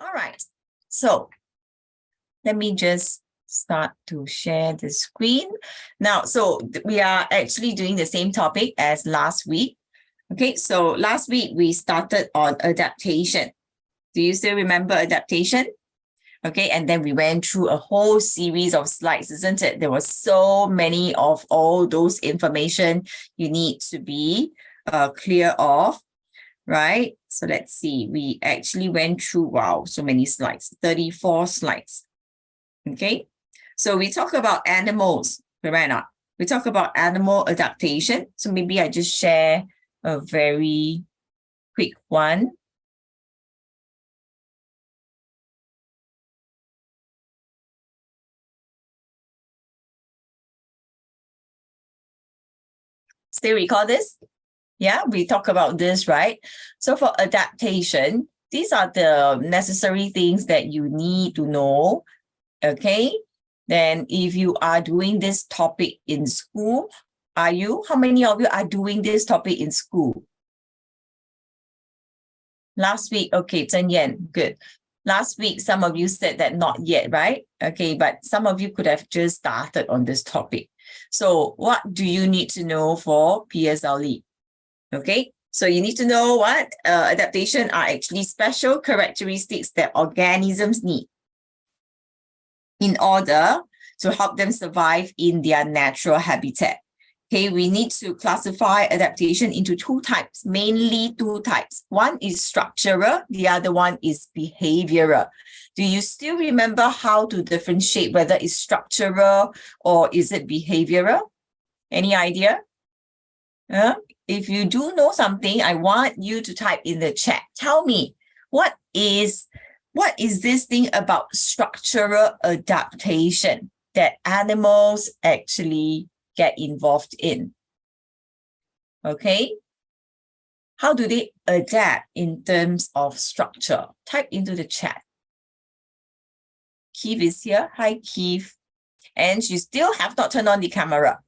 All right, so let me just start to share the screen. Now, so we are actually doing the same topic as last week. Okay, so last week we started on adaptation. Do you still remember adaptation? Okay, and then we went through a whole series of slides, isn't it? There was so many of all those information you need to be clear of, right? So let's see, we actually went through, wow, so many slides, 34 slides. Okay, so we talk about animals, right? We talk about animal adaptation. So maybe I just share a very quick one. Still recall this? Yeah, we talk about this, right? So for adaptation, these are the necessary things that you need to know, okay? Then if you are doing this topic in school, are you? How many of you are doing this topic in school? Last week, okay, Zhen Yan, good. Last week, some of you said that not yet, right? Okay, but some of you could have just started on this topic. So what do you need to know for PSLE? Okay, so you need to know what adaptation are actually special characteristics that organisms need in order to help them survive in their natural habitat. Okay, we need to classify adaptation into two types, mainly two types. One is structural, the other one is behavioral. Do you still remember how to differentiate whether it's structural or is it behavioral? Any idea? If you do know something, I want you to type in the chat. Tell me, what is this thing about structural adaptation that animals actually get involved in? Okay. How do they adapt in terms of structure? Type into the chat. Keith is here. Hi, Keith. And you still have not turned on the camera.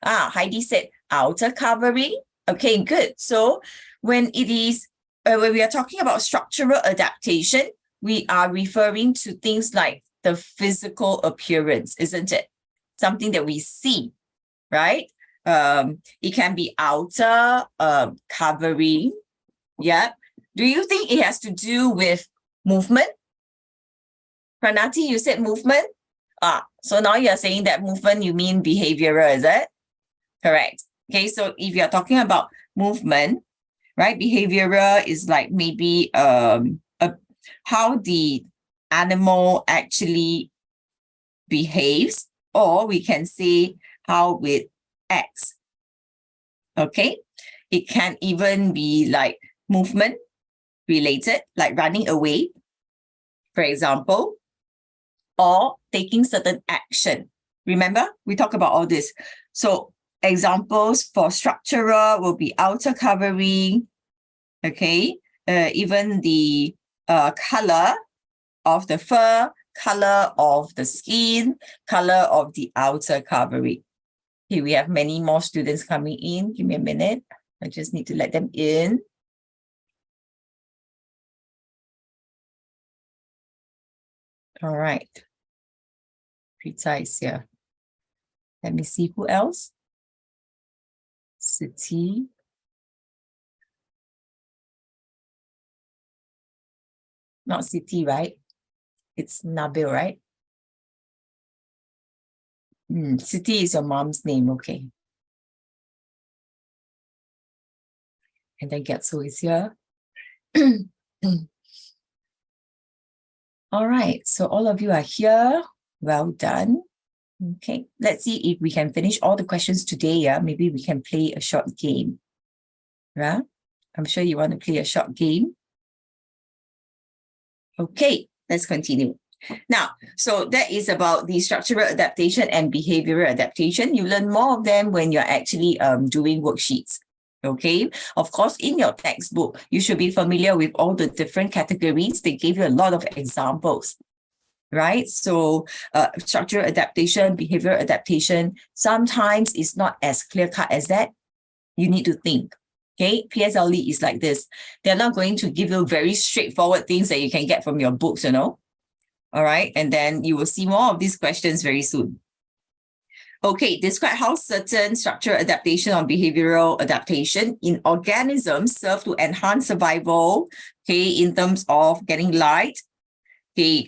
Heidi said outer covering. Okay, good. So when we are talking about structural adaptation, we are referring to things like the physical appearance, isn't it? Something that we see, right? It can be outer covering. Yeah. Do you think it has to do with movement? Pranati, you said movement? So now you're saying that movement, you mean behavioral, is it? Correct. Okay, so if you're talking about movement, right, behavioral is like maybe how the animal actually behaves, or we can say how it acts. Okay, it can even be like movement related, like running away, for example, or taking certain action. Remember, we talk about all this. So examples for structural will be outer covering, okay, even the color of the fur, color of the skin, color of the outer covering. Okay, we have many more students coming in. Give me a minute. I just need to let them in. All right. Prita is here. Let me see who else. City. Not City, right? It's Nabil, right? City is your mom's name, okay. And then Getsu is here. All right, so all of you are here. Well done. Okay, let's see if we can finish all the questions today. Yeah, maybe we can play a short game. Yeah, I'm sure you want to play a short game. Okay, let's continue. Now, so that is about the structural adaptation and behavioral adaptation. You learn more of them when you're actually doing worksheets. Okay, of course, in your textbook, you should be familiar with all the different categories. They gave you a lot of examples, right? So structural adaptation, behavioral adaptation, sometimes it's not as clear-cut as that. You need to think. Okay, PSLE is like this. They're not going to give you very straightforward things that you can get from your books, you know. All right, and then you will see more of these questions very soon. Okay, describe how certain structural adaptation or behavioral adaptation in organisms serve to enhance survival, okay, in terms of getting light, okay,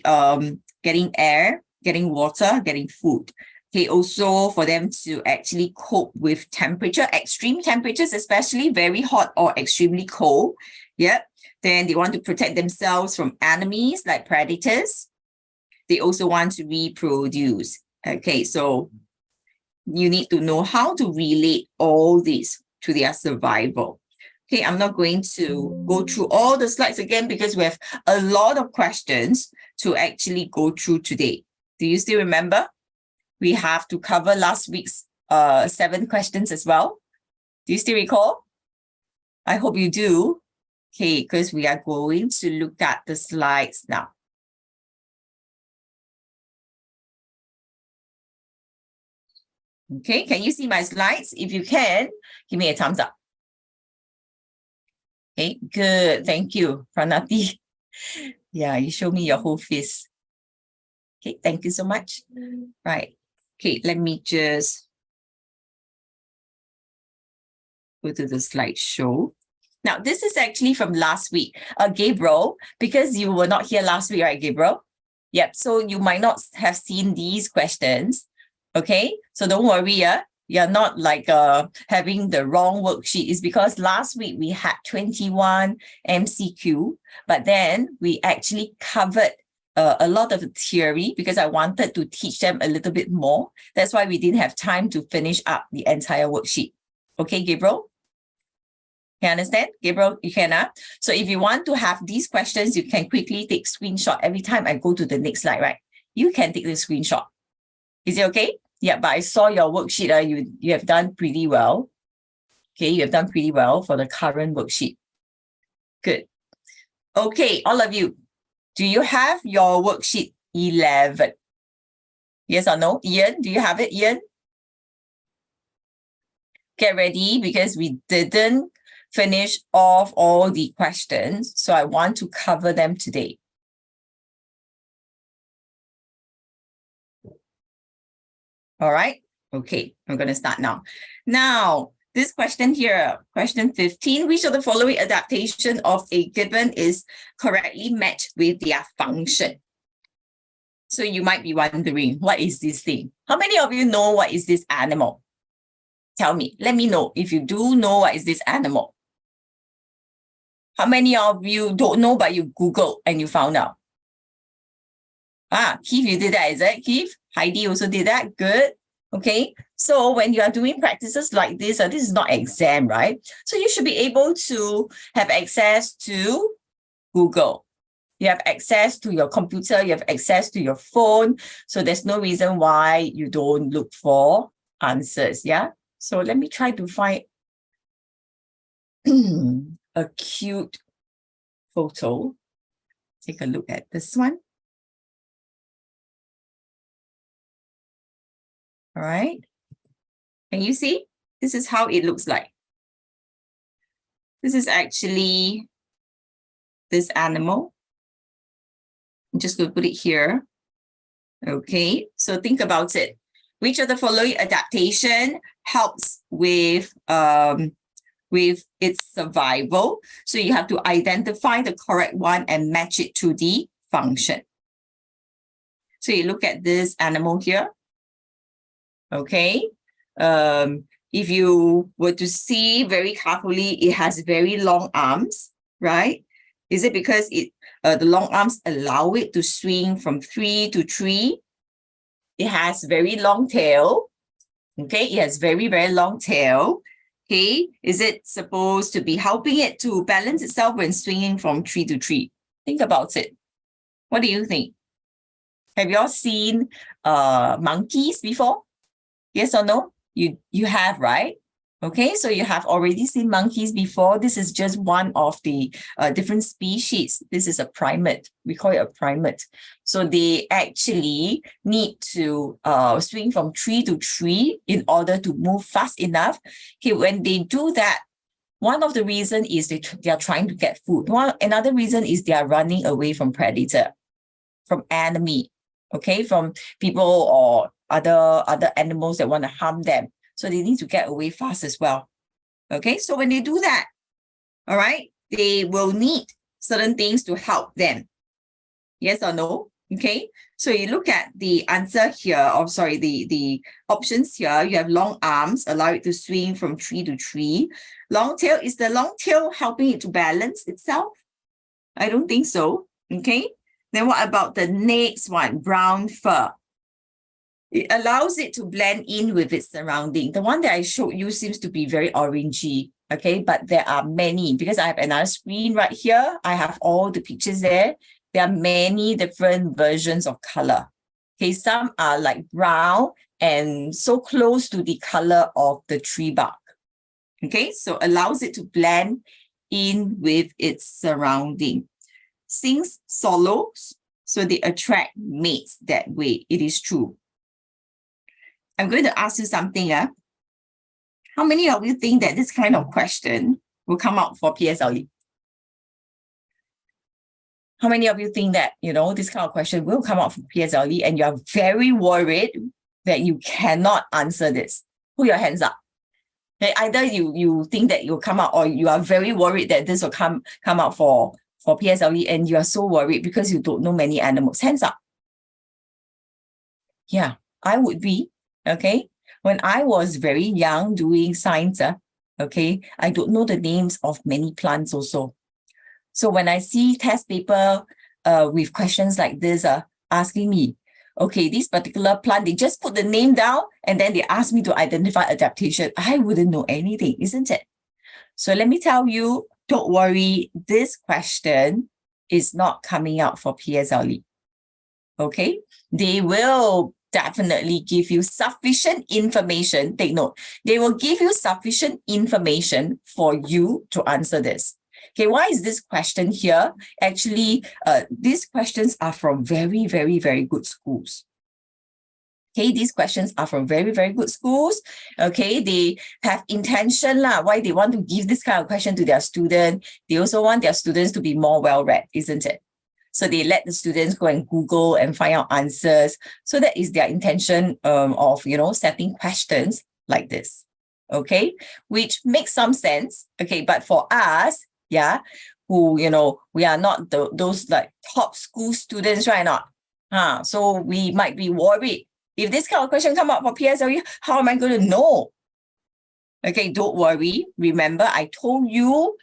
getting air, getting water, getting food. Okay, also for them to actually cope with temperature, extreme temperatures, especially very hot or extremely cold. Yep. Then they want to protect themselves from enemies like predators. They also want to reproduce. Okay, so you need to know how to relate all this to their survival. Okay, I'm not going to go through all the slides again because we have a lot of questions to actually go through today. Do you still remember? We have to cover last week's 7 questions as well. Do you still recall? I hope you do. Okay, because we are going to look at the slides now. Okay, can you see my slides? If you can, give me a thumbs up. Okay, good. Thank you, Pranati. Yeah, you show me your whole face. Okay, thank you so much. Right. Okay, let me just go to the slideshow. Now, this is actually from last week. Gabriel, because you were not here last week, right, Gabriel? Yep, so you might not have seen these questions. Okay, so don't worry, you're not like having the wrong worksheet. It's because last week we had 21 MCQ, but then we actually covered a lot of the theory because I wanted to teach them a little bit more. That's why we didn't have time to finish up the entire worksheet. Okay, Gabriel? You understand? Gabriel, you can. So if you want to have these questions, you can quickly take screenshot every time I go to the next slide, right? You can take the screenshot. Is it okay? Yeah, but I saw your worksheet. You have done pretty well. Okay, you have done pretty well for the current worksheet. Good. Okay, all of you, do you have your worksheet 11? Yes or no? Ian, do you have it, Ian? Get ready because we didn't finish off all the questions, so I want to cover them today. All right. Okay, I'm going to start now. Now, this question here, question 15, which of the following adaptation of a given is correctly matched with their function? So you might be wondering, what is this thing? How many of you know what is this animal? Tell me, let me know if you do know what is this animal. How many of you don't know, but you Googled and you found out? Keith, you did that, is it, Keith? Heidi also did that. Good. Okay. So when you are doing practices like this, this is not exam, right? So you should be able to have access to Google. You have access to your computer. You have access to your phone. So there's no reason why you don't look for answers. Yeah. So let me try to find a cute photo. Take a look at this one. All right. Can you see? This is how it looks like. This is actually this animal. I'm just going to put it here. Okay. So think about it. Which of the following adaptation helps with its survival? So you have to identify the correct one and match it to the function. So you look at this animal here. Okay. If you were to see very carefully, it has very long arms, right? Is it because the long arms allow it to swing from tree to tree? It has very long tail. Okay, it has very, very long tail. Okay, is it supposed to be helping it to balance itself when swinging from tree to tree? Think about it. What do you think? Have you all seen monkeys before? Yes or no? You have, right? Okay, so you have already seen monkeys before. This is just one of the different species. This is a primate. We call it a primate. So they actually need to swing from tree to tree in order to move fast enough. Okay, when they do that, One of the reasons is they are trying to get food. Another reason is they are running away from predator, from enemy, okay, from people or other animals that want to harm them. So they need to get away fast as well. Okay, so when they do that, all right, they will need certain things to help them. Yes or no? Okay, so you look at the answer here, or sorry, the options here. You have long arms, allow it to swing from tree to tree. Long tail, is the long tail helping it to balance itself? I don't think so. Okay, then what about the next one, brown fur? It allows it to blend in with its surrounding. The one that I showed you seems to be very orangey, okay? But there are many, because I have another screen right here. I have all the pictures there. There are many different versions of color. Okay, some are like brown and so close to the color of the tree bark. Okay, so allows it to blend in with its surrounding. Sings solos, so they attract mates that way. It is true. I'm going to ask you something. How many of you think that this kind of question will come out for PSLE? How many of you think that, this kind of question will come out for PSLE and you are very worried that you cannot answer this? Put your hands up. Okay, either you think that it will come out, or you are very worried that this will come out for PSLE and you are so worried because you don't know many animals. Hands up. Yeah, I would be. Okay, when I was very young doing science, okay, I don't know the names of many plants also. So when I see test paper with questions like this, asking me, okay, this particular plant, they just put the name down and then they ask me to identify adaptation. I wouldn't know anything, isn't it? So let me tell you, don't worry, this question is not coming out for PSLE. Okay, they will definitely give you sufficient information. Take note, they will give you sufficient information for you to answer this. Okay, why is this question here? Actually, these questions are from very, very, very good schools. Okay, these questions are from very, very good schools. Okay, they have intention why they want to give this kind of question to their student. They also want their students to be more well-read, isn't it? So they let the students go and Google and find out answers. So that is their intention of, setting questions like this. Okay, which makes some sense. Okay, but for us, who, we are not those like top school students, right? Not. So we might be worried. If this kind of question come up for PSLE, how am I going to know? Okay, don't worry. Remember, I told you,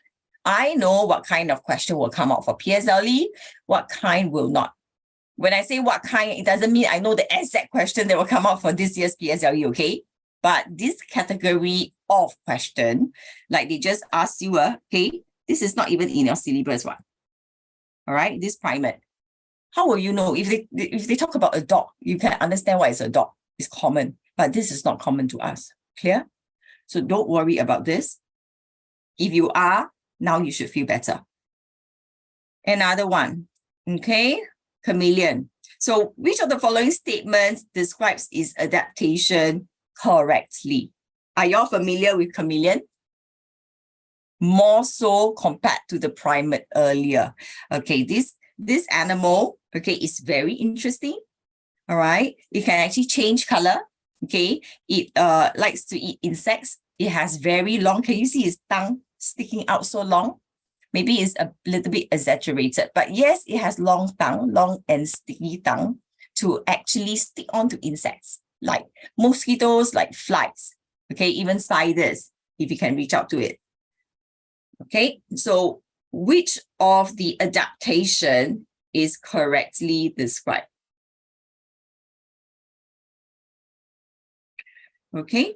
I know what kind of question will come out for PSLE, what kind will not. When I say what kind, it doesn't mean I know the exact question that will come out for this year's PSLE, okay? But this category of question, like they just asked you, okay, this is not even in your syllabus one. All right, this primate. How will you know? If they talk about a dog, you can understand why it's a dog. It's common, but this is not common to us. Clear? So don't worry about this. If you are, now you should feel better. Another one, okay? Chameleon. So which of the following statements describes its adaptation correctly? Are you all familiar with chameleon? More so compared to the primate earlier. Okay, this animal, okay, is very interesting. All right, it can actually change color. Okay, it likes to eat insects. It has very long, can you see its tongue sticking out so long? Maybe it's a little bit exaggerated, but yes, it has long tongue, long and sticky tongue to actually stick onto insects like mosquitoes, like flies, okay, even spiders, if you can reach out to it. Okay, so which of the adaptation is correctly described? Okay,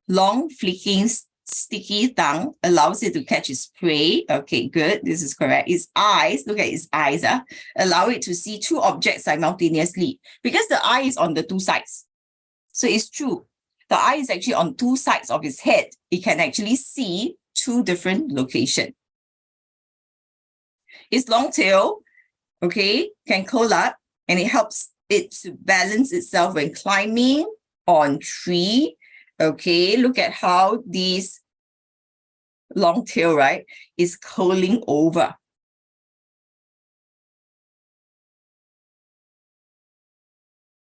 long flicking sticky tongue allows it to catch its prey. Okay, good, this is correct. Its eyes, look at its eyes, allow it to see two objects simultaneously because the eye is on the two sides. So it's true, the eye is actually on two sides of its head. It can actually see two different locations. Its long tail, okay, can curl up and it helps it to balance itself when climbing on tree. Okay, look at how these long tail, right, is curling over.